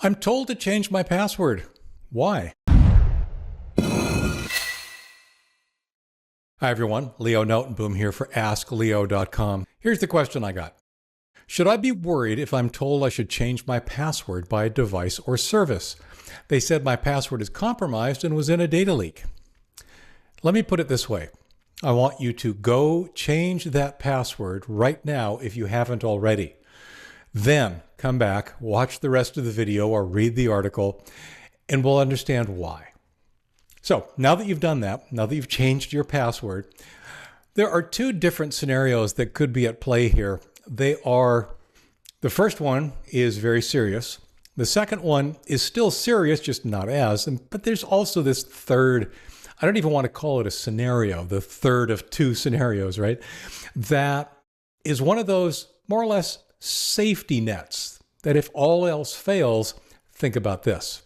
I'm told to change my password. Why? Hi everyone, Leo Notenboom here for askleo.com. Here's the question I got. Should I be worried if I'm told I should change my password by a device or service? They said my password is compromised and was in a data leak. Let me put it this way. I want you to go change that password right now if you haven't already. Then come back, watch the rest of the video or read the article, and we'll understand why. So now that you've done that, now that you've changed your password, there are two different scenarios that could be at play here. The first one is very serious. The second one is still serious, just not as, but there's also this third, I don't even want to call it a scenario, the third of two scenarios, right? That is one of those more or less safety nets that if all else fails, think about this.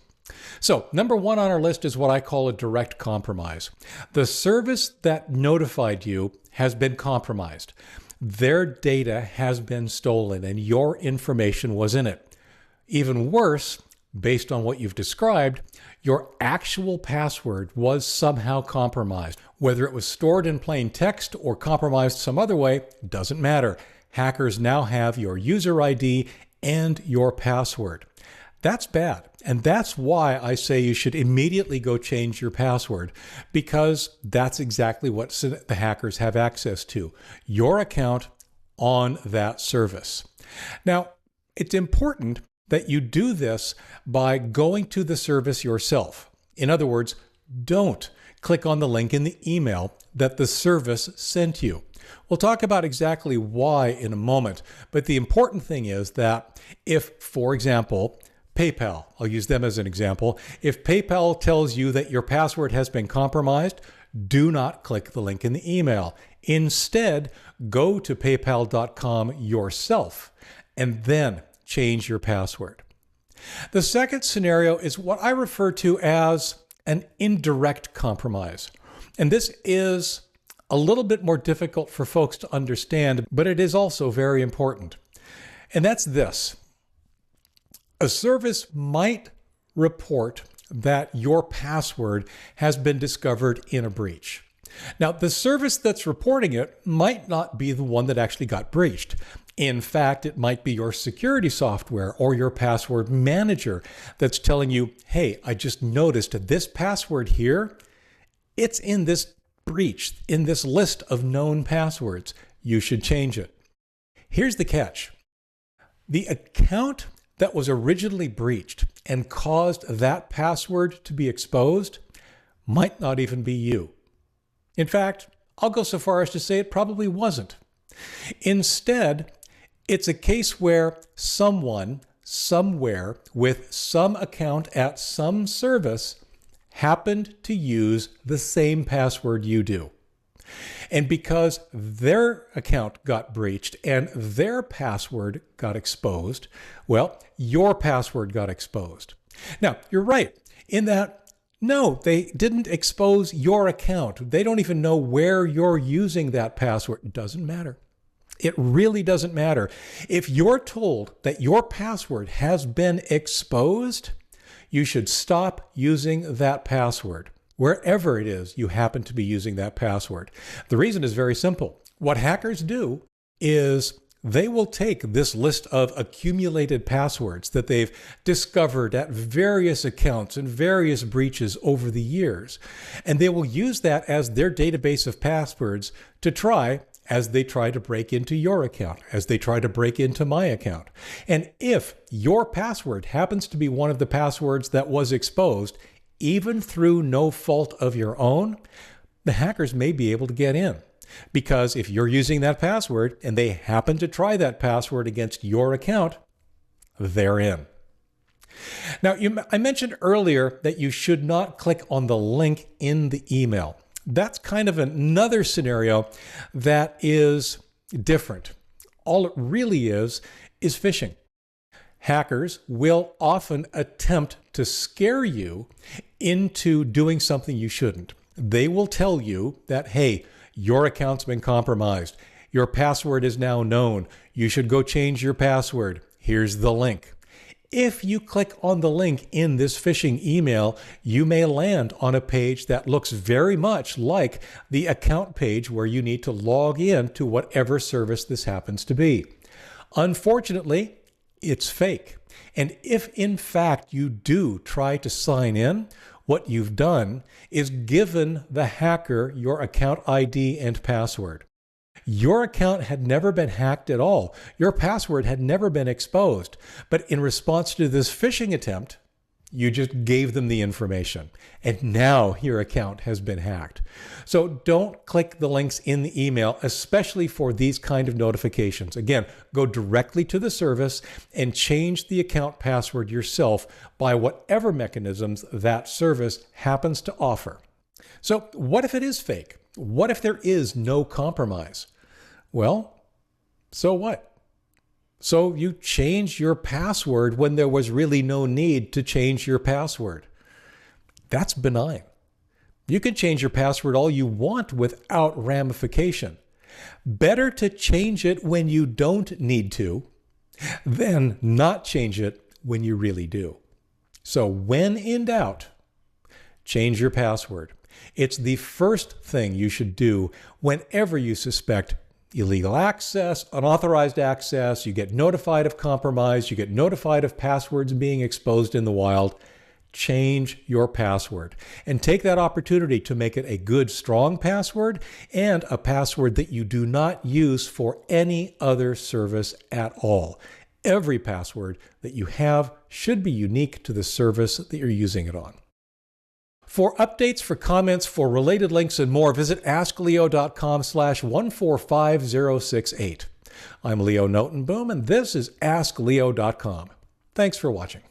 So number one on our list is what I call a direct compromise. The service that notified you has been compromised. Their data has been stolen and your information was in it. Even worse, based on what you've described, your actual password was somehow compromised. Whether it was stored in plain text or compromised some other way, doesn't matter. Hackers now have your user ID and your password. That's bad. And that's why I say you should immediately go change your password, because that's exactly what the hackers have access to, your account on that service. Now, it's important that you do this by going to the service yourself. In other words, don't click on the link in the email that the service sent you. We'll talk about exactly why in a moment, but the important thing is that if, for example, PayPal, I'll use them as an example. If PayPal tells you that your password has been compromised, do not click the link in the email. Instead, go to paypal.com yourself and then change your password. The second scenario is what I refer to as an indirect compromise. And this is a little bit more difficult for folks to understand, but it is also very important. And that's this. A service might report that your password has been discovered in a breach. Now, the service that's reporting it might not be the one that actually got breached. In fact, it might be your security software or your password manager that's telling you, hey, I just noticed this password here, it's in this breach, in this list of known passwords. You should change it. Here's the catch. The account that was originally breached and caused that password to be exposed might not even be you. In fact, I'll go so far as to say it probably wasn't. Instead, it's a case where someone, somewhere, with some account at some service happened to use the same password you do. And because their account got breached and their password got exposed, well, your password got exposed. Now, you're right in that, no, they didn't expose your account. They don't even know where you're using that password. It doesn't matter. It really doesn't matter. If you're told that your password has been exposed, you should stop using that password. Wherever it is you happen to be using that password. The reason is very simple. What hackers do is they will take this list of accumulated passwords that they've discovered at various accounts and various breaches over the years, and they will use that as their database of passwords to try as they try to break into your account, as they try to break into my account. And if your password happens to be one of the passwords that was exposed, even through no fault of your own, the hackers may be able to get in. Because if you're using that password and they happen to try that password against your account, they're in. Now, I mentioned earlier that you should not click on the link in the email. That's kind of another scenario that is different. All it really is phishing. Hackers will often attempt to scare you into doing something you shouldn't. They will tell you that, hey, your account's been compromised. Your password is now known. You should go change your password. Here's the link. If you click on the link in this phishing email, you may land on a page that looks very much like the account page where you need to log in to whatever service this happens to be. Unfortunately, it's fake. And if in fact you do try to sign in, what you've done is given the hacker your account ID and password. Your account had never been hacked at all. Your password had never been exposed. But in response to this phishing attempt, you just gave them the information. And now your account has been hacked. So don't click the links in the email, especially for these kind of notifications. Again, go directly to the service and change the account password yourself by whatever mechanisms that service happens to offer. So what if it is fake? What if there is no compromise? Well, so what? So you change your password when there was really no need to change your password. That's benign. You can change your password all you want without ramification. Better to change it when you don't need to than not change it when you really do. So when in doubt, change your password. It's the first thing you should do whenever you suspect illegal access, unauthorized access, you get notified of compromise, you get notified of passwords being exposed in the wild. Change your password and take that opportunity to make it a good, strong password and a password that you do not use for any other service at all. Every password that you have should be unique to the service that you're using it on. For updates, for comments, for related links and more, visit askleo.com/145068. I'm Leo Notenboom, and this is askleo.com. Thanks for watching.